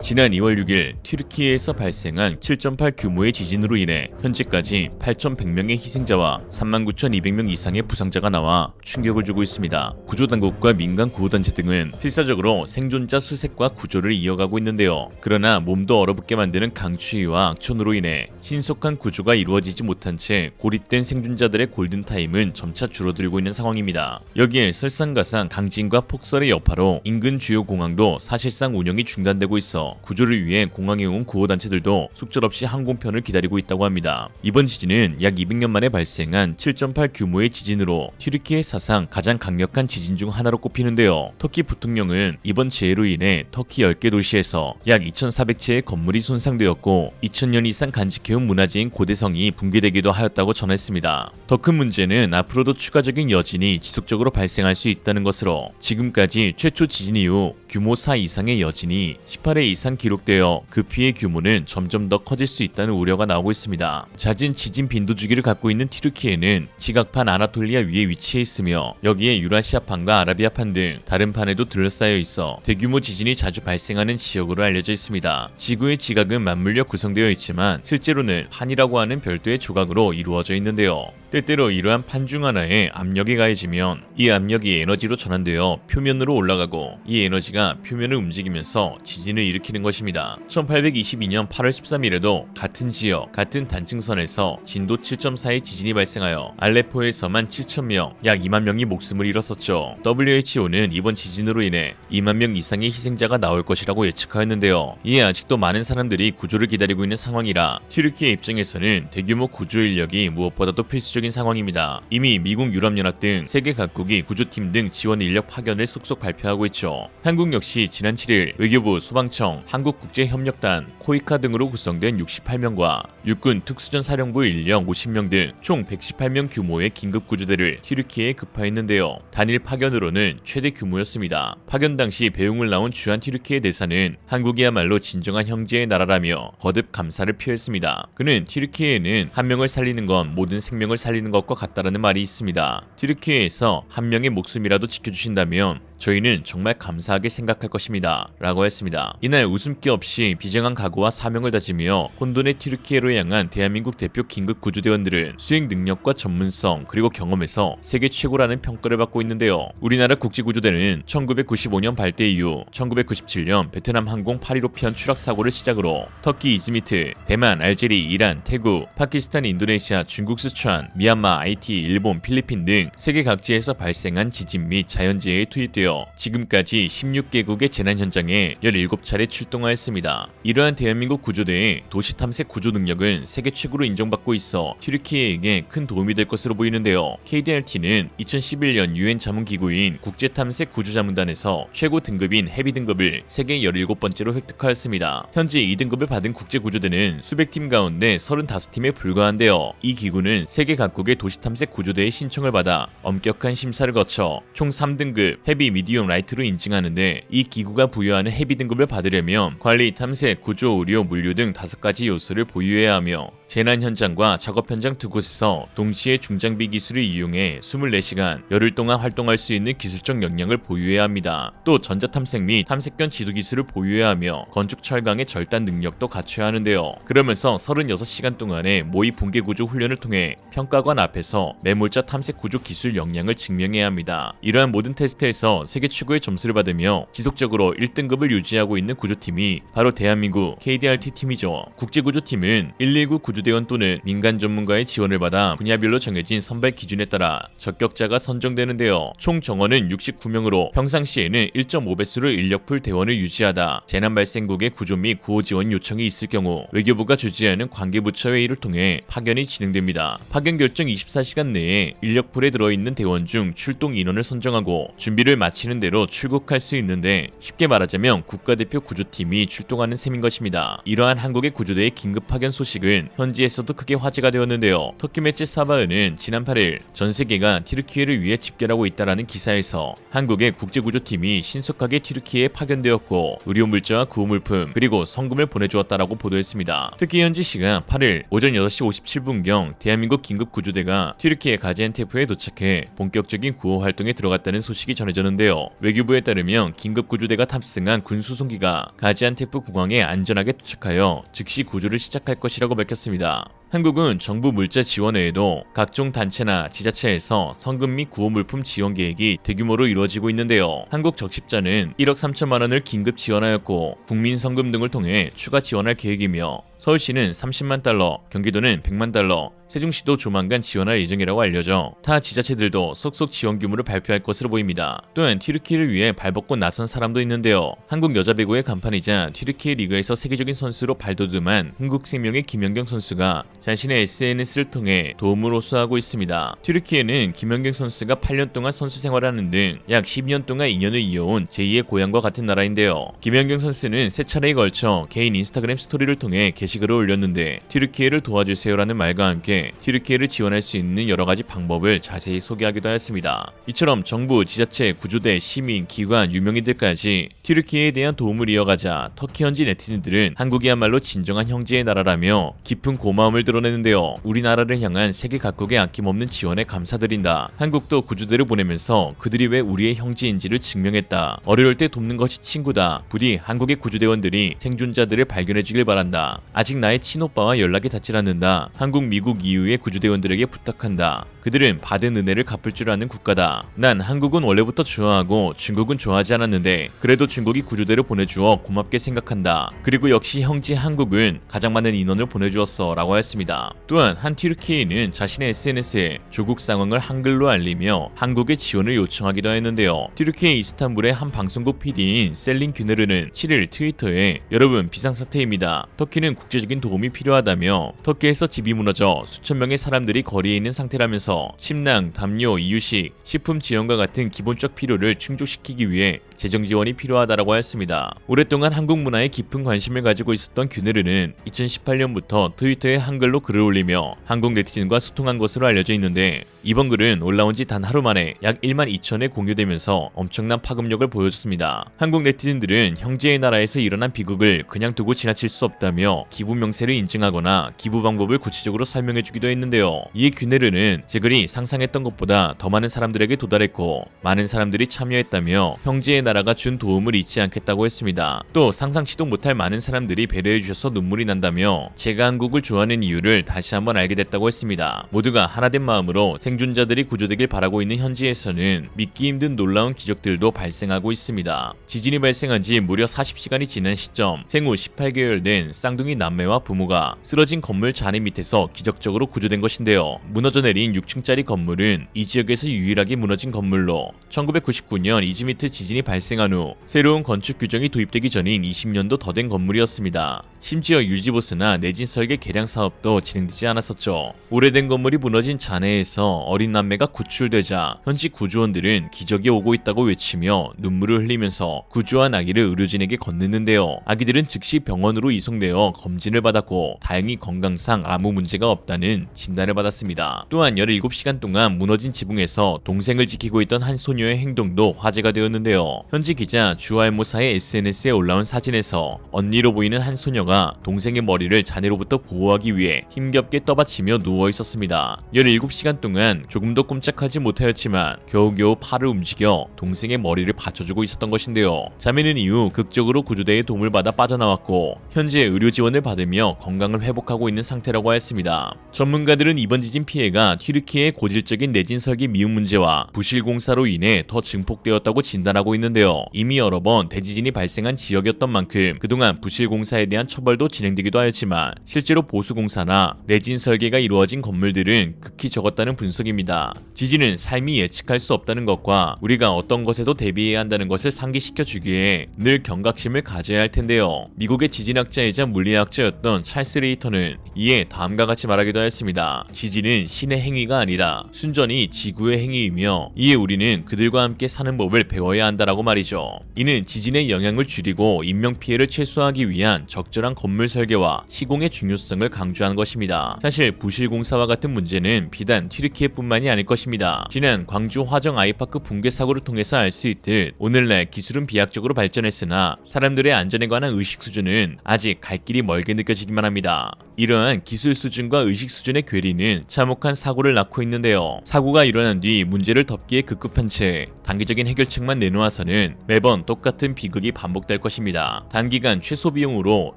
지난 2월 6일 튀르키예에서 발생한 7.8 규모의 지진으로 인해 현재까지 8,100명의 희생자와 39,200명 이상의 부상자가 나와 충격을 주고 있습니다. 구조당국과 민간 구호단체 등은 필사적으로 생존자 수색과 구조를 이어가고 있는데요. 그러나 몸도 얼어붙게 만드는 강추위와 악천후로 인해 신속한 구조가 이루어지지 못한 채 고립된 생존자들의 골든타임은 점차 줄어들고 있는 상황입니다. 여기에 설상가상 강진과 폭설의 여파로 인근 주요 공항도 사실상 운영이 중단되고 있어 구조를 위해 공항에 온 구호단체들도 속절없이 항공편을 기다리고 있다고 합니다. 이번 지진은 약 200년 만에 발생한 7.8 규모의 지진으로 튀르키예 사상 가장 강력한 지진 중 하나로 꼽히는데요. 터키 부통령은 이번 재해로 인해 터키 10개 도시에서 약 2,400채의 건물이 손상되었고 2,000년 이상 간직해온 문화재인 고대성이 붕괴되기도 하였다고 전했습니다. 더 큰 문제는 앞으로도 추가적인 여진이 지속적으로 발생할 수 있다는 것으로 지금까지 최초 지진 이후 규모 4 이상의 여진이 18회 이상 기록되어 그 피해 규모는 점점 더 커질 수 있다는 우려가 나오고 있습니다. 잦은 지진 빈도 주기를 갖고 있는 튀르키예는 지각판 아나톨리아 위에 위치해 있으며 여기에 유라시아판과 아라비아판 등 다른 판에도 둘러싸여 있어 대규모 지진이 자주 발생하는 지역으로 알려져 있습니다. 지구의 지각은 맞물려 구성되어 있지만 실제로는 판이라고 하는 별도의 조각으로 이루어져 있는데요. 때때로 이러한 판 중 하나에 압력이 가해지면 이 압력이 에너지로 전환되어 표면으로 올라가고 이 에너지가 표면을 움직이면서 지진을 일으키는 것입니다. 1822년 8월 13일에도 같은 지역, 같은 단층선에서 진도 7.4의 지진이 발생하여 알레포에서만 7,000명, 약 2만 명이 목숨을 잃었었죠. WHO는 이번 지진으로 인해 2만 명 이상의 희생자가 나올 것이라고 예측하였는데요. 이에 아직도 많은 사람들이 구조를 기다리고 있는 상황이라 튀르키예 입장에서는 대규모 구조 인력이 무엇보다도 필수적인 상황입니다. 이미 미국, 유럽연합 등 세계 각국이 구조팀 등 지원 인력 파견을 속속 발표하고 있죠. 한국 역시 지난 7일 외교부, 소방청, 한국국제협력단, 코이카 등으로 구성된 68명과 육군 특수전 사령부 인력 50명 등 총 118명 규모의 긴급구조대를 튀르키예에 급파했는데요. 단일 파견으로는 최대 규모였습니다. 파견 당시 배웅을 나온 주한 튀르키예 대사는 한국이야말로 진정한 형제의 나라라며 거듭 감사를 표했습니다. 그는 튀르키예에는 한 명을 살리는 건 모든 생명을 살리는 것과 같다라는 말이 있습니다. 튀르키예에서 한 명의 목숨이라도 지켜주신다면 저희는 정말 감사하게 생각할 것입니다. 라고 했습니다. 이날 웃음기 없이 비장한 각오와 사명을 다지며 혼돈의 튀르키예로 향한 대한민국 대표 긴급구조대원들은 수행 능력과 전문성 그리고 경험에서 세계 최고라는 평가를 받고 있는데요. 우리나라 국제구조대는 1995년 발대 이후 1997년 베트남 항공 815편 추락 사고를 시작으로 터키 이즈미트, 대만, 알제리, 이란, 태국, 파키스탄, 인도네시아, 중국, 스촨, 미얀마, 하이티, 일본, 필리핀 등 세계 각지에서 발생한 지진 및 자연재해에 투입되어 지금까지 16개국의 재난 현장에 17차례 출동하였습니다. 이러한 대한민국 구조대의 도시 탐색 구조 능력은 세계 최고로 인정받고 있어 튀르키예에게 큰 도움이 될 것으로 보이는데요. KDRT는 2011년 유엔 자문기구인 국제탐색 구조자문단에서 최고 등급인 헤비 등급을 세계 17번째로 획득하였습니다. 현재 2등급을 받은 국제구조대는 수백 팀 가운데 35팀에 불과한데요. 이 기구는 세계 각국의 도시 탐색 구조대의 신청을 받아 엄격한 심사를 거쳐 총 3등급 헤비 미디엄 라이트로 인증하는데 이 기구가 부여하는 헤비 등급을 받으려면 관리, 탐색, 구조, 의료, 물류 등 5가지 요소를 보유해야 하며 재난 현장과 작업 현장 두 곳에서 동시에 중장비 기술을 이용해 24시간 열흘 동안 활동할 수 있는 기술적 역량을 보유해야 합니다. 또 전자탐색 및 탐색견 지도 기술을 보유해야 하며 건축 철강의 절단 능력도 갖춰야 하는데요. 그러면서 36시간 동안의 모의 붕괴 구조 훈련을 통해 평가관 앞에서 매몰자 탐색 구조 기술 역량을 증명해야 합니다. 이러한 모든 테스트에서 세계 최고의 점수를 받으며 지속적으로 1등급을 유지하고 있는 구조팀이 바로 대한민국 KDRT 팀이죠. 국제구조팀은 119 구조대원 또는 민간 전문가의 지원을 받아 분야별로 정해진 선발 기준에 따라 적격자가 선정되는데요. 총 정원은 69명으로 평상시에는 1.5배수로 인력풀 대원을 유지하다 재난 발생국의 구조 및 구호 지원 요청이 있을 경우 외교부가 주재하는 관계부처 회의를 통해 파견이 진행됩니다. 파견 결정 24시간 내에 인력풀에 들어있는 대원 중 출동 인원을 선정하고 준비를 마치는 대로 출국할 수 있는데 쉽게 말하자면 국가대표 구조팀이 출동하는 셈인 것입니다. 이러한 한국의 구조대의 긴급 파견 소식은 현지에서도 크게 화제가 되었는데요. 터키 매체 사바흐는 지난 8일 전 세계가 튀르키예를 위해 집결하고 있다라는 기사에서 한국의 국제구조팀이 신속하게 튀르키예에 파견되었고 의료 물자와 구호물품 그리고 성금을 보내주었다라고 보도했습니다. 특히 현지 시간 8일 오전 6시 57분경 대한민국 긴급구조대가 튀르키예 가지안테프에 도착해 본격적인 구호 활동에 들어갔다는 소식이 전해졌는데요. 있는데요. 외교부에 따르면 긴급 구조대가 탑승한 군 수송기가 가지안테프 공항에 안전하게 도착하여 즉시 구조를 시작할 것이라고 밝혔습니다. 한국은 정부 물자 지원 외에도 각종 단체나 지자체에서 성금 및 구호 물품 지원 계획이 대규모로 이루어지고 있는데요. 한국 적십자는 1억 3천만 원을 긴급 지원하였고 국민 성금 등을 통해 추가 지원할 계획이며 서울시는 30만 달러, 경기도는 100만 달러, 세종시도 조만간 지원할 예정이라고 알려져 타 지자체들도 속속 지원 규모를 발표할 것으로 보입니다. 또한 튀르키예를 위해 발벗고 나선 사람도 있는데요. 한국 여자 배구의 간판이자 튀르키예 리그에서 세계적인 선수로 발돋움한 흥국생명의 김연경 선수가 자신의 SNS를 통해 도움을 호소하고 있습니다. 튀르키예는 김연경 선수가 8년 동안 선수 생활하는 등 약 10년 동안 인연을 이어온 제2의 고향과 같은 나라인데요. 김연경 선수는 세 차례에 걸쳐 개인 인스타그램 스토리를 통해 게시글을 올렸는데 튀르키예를 도와주세요라는 말과 함께 튀르키예를 지원할 수 있는 여러가지 방법을 자세히 소개하기도 하였습니다. 이처럼 정부, 지자체, 구조대, 시민, 기관, 유명인들까지 튀르키예에 대한 도움을 이어가자 터키 현지 네티즌들은 한국이야말로 진정한 형제의 나라라며 깊은 고마움을 드러내는데요. 우리나라를 향한 세계 각국의 아낌없는 지원에 감사드린다. 한국도 구조대를 보내면서 그들이 왜 우리의 형제인지를 증명했다. 어려울 때 돕는 것이 친구다. 부디 한국의 구조대원들이 생존자들을 발견해주길 바란다. 아직 나의 친오빠와 연락이 닿질 않는다. 한국, 미국 이후의 구조대원들에게 부탁한다. 그들은 받은 은혜를 갚을 줄 아는 국가다. 난 한국은 원래부터 좋아하고 중국은 좋아하지 않았는데 그래도 중국이 구조대를 보내주어 고맙게 생각한다. 그리고 역시 형제 한국은 가장 많은 인원을 보내주었어 라고 했습니다. 또한 한 튀르키예인은 자신의 SNS에 조국 상황을 한글로 알리며 한국의 지원을 요청하기도 했는데요. 튀르키예 이스탄불의 한 방송국 PD인 셀린 규네르는 7일 트위터에 여러분 비상사태입니다. 터키는 국제적인 도움이 필요하다며 터키에서 집이 무너져 수천 명의 사람들이 거리에 있는 상태라면서 식량, 담요, 이유식, 식품 지원과 같은 기본적 필요를 충족시키기 위해 재정 지원이 필요하다라고 했습니다. 오랫동안 한국 문화에 깊은 관심을 가지고 있었던 규네르는 2018년부터 트위터에 한글로 글을 올리며 한국 네티즌과 소통한 것으로 알려져 있는데 이번 글은 올라온 지 단 하루 만에 약 1만 2천회 공유되면서 엄청난 파급력을 보여줬습니다. 한국 네티즌들은 형제의 나라에서 일어난 비극을 그냥 두고 지나칠 수 없다며 기부 명세를 인증하거나 기부 방법을 구체적으로 설명해주기도 했는데요. 이에 규네르는 제 글이 상상했던 것보다 더 많은 사람들에게 도달했고 많은 사람들이 참여했다며 형제의 나라가 준 도움을 잊지 않겠다고 했습니다. 또 상상치도 못할 많은 사람들이 배려해주셔서 눈물이 난다며 제가 한국을 좋아하는 이유를 다시 한번 알게 됐다고 했습니다. 모두가 하나된 마음으로 생존자들이 구조되길 바라고 있는 현지에서는 믿기 힘든 놀라운 기적들도 발생하고 있습니다. 지진이 발생한 지 무려 40시간이 지난 시점 생후 18개월 된 쌍둥이 남매와 부모가 쓰러진 건물 잔해 밑에서 기적적으로 구조된 것인데요. 무너져 내린 6층짜리 건물은 이 지역에서 유일하게 무너진 건물로 1999년 이즈미트 지진이 발생한 후 새로운 건축 규정이 도입되기 전인 20년도 더 된 건물이었습니다. 심지어 유지보수나 내진 설계 개량 사업도 진행되지 않았었죠. 오래된 건물이 무너진 잔해에서 어린 남매가 구출되자 현지 구조원들은 기적이 오고 있다고 외치며 눈물을 흘리면서 구조한 아기를 의료진에게 건넸는데요. 아기들은 즉시 병원으로 이송되어 검진을 받았고 다행히 건강상 아무 문제가 없다는 진단을 받았습니다. 또한 17시간 동안 무너진 지붕에서 동생을 지키고 있던 한 소녀의 행동도 화제가 되었는데요. 현지 기자 주알모사의 SNS에 올라온 사진에서 언니로 보이는 한 소녀가 동생의 머리를 잔해로부터 보호하기 위해 힘겹게 떠받치며 누워 있었습니다. 17시간 동안 조금도 꼼짝하지 못하였지만 겨우겨우 팔을 움직여 동생의 머리를 받쳐주고 있었던 것인데요. 자매는 이후 극적으로 구조대의 도움을 받아 빠져나왔고 현재 의료 지원을 받으며 건강을 회복하고 있는 상태라고 했습니다. 전문가들은 이번 지진 피해가 튀르키예의 고질적인 내진 설계 미흡 문제와 부실 공사로 인해 더 증폭되었다고 진단하고 있는데요. 이미 여러 번 대지진이 발생한 지역이었던 만큼 그동안 부실 공사에 대한 처벌도 진행되기도 하였지만 실제로 보수 공사나 내진 설계가 이루어진 건물들은 극히 적었다는 분석입니다. 지진은 삶이 예측할 수 없다는 것과 우리가 어떤 것에도 대비해야 한다는 것을 상기시켜 주기에 늘 경각심을 가져야 할 텐데요. 미국의 지진학자이자 물리학자였던 찰스 레이터는 이에 다음과 같이 말하기도 했습니다. 지진은 신의 행위가 아니다. 순전히 지구의 행위이며 이에 우리는 그들과 함께 사는 법을 배워야 한다라고 말이죠. 이는 지진의 영향을 줄이고 인명피해를 최소화하기 위한 적절한 건물 설계와 시공의 중요성을 강조한 것입니다. 사실 부실공사와 같은 문제는 비단 튀르키예뿐만이 아닐 것입니다. 지난 광주 화정 아이파크 붕괴 사고를 통해서 알 수 있듯 오늘날 기술은 비약적으로 발전했으나 사람들의 안전에 관한 의식 수준은 아직 갈 길이 멀게 느껴지기만 합니다. 이러한 기술 수준과 의식 수준의 괴리는 참혹한 사고를 낳고 있는데요. 사고가 일어난 뒤 문제를 덮기에 급급한 채 단기적인 해결책만 내놓아서는 매번 똑같은 비극이 반복될 것입니다. 단기간 최소 비용으로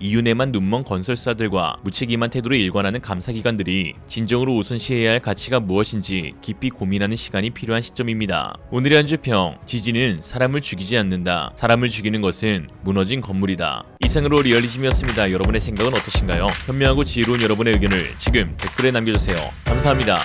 이윤 내만 눈먼 건설사들과 무책임한 태도로 일관하는 감사기관들이 진정으로 우선시해야 할 가치가 무엇인지 깊이 고민하는 시간이 필요한 시점입니다. 오늘의 한줄평, 지진은 사람을 죽이지 않는다. 사람을 죽이는 것은 무너진 건물이다. 이상으로 리얼리즘이었습니다. 여러분의 생각은 어떠신가요? 현명하고 지혜로운 여러분의 의견을 지금 댓글에 남겨주세요. 감사합니다.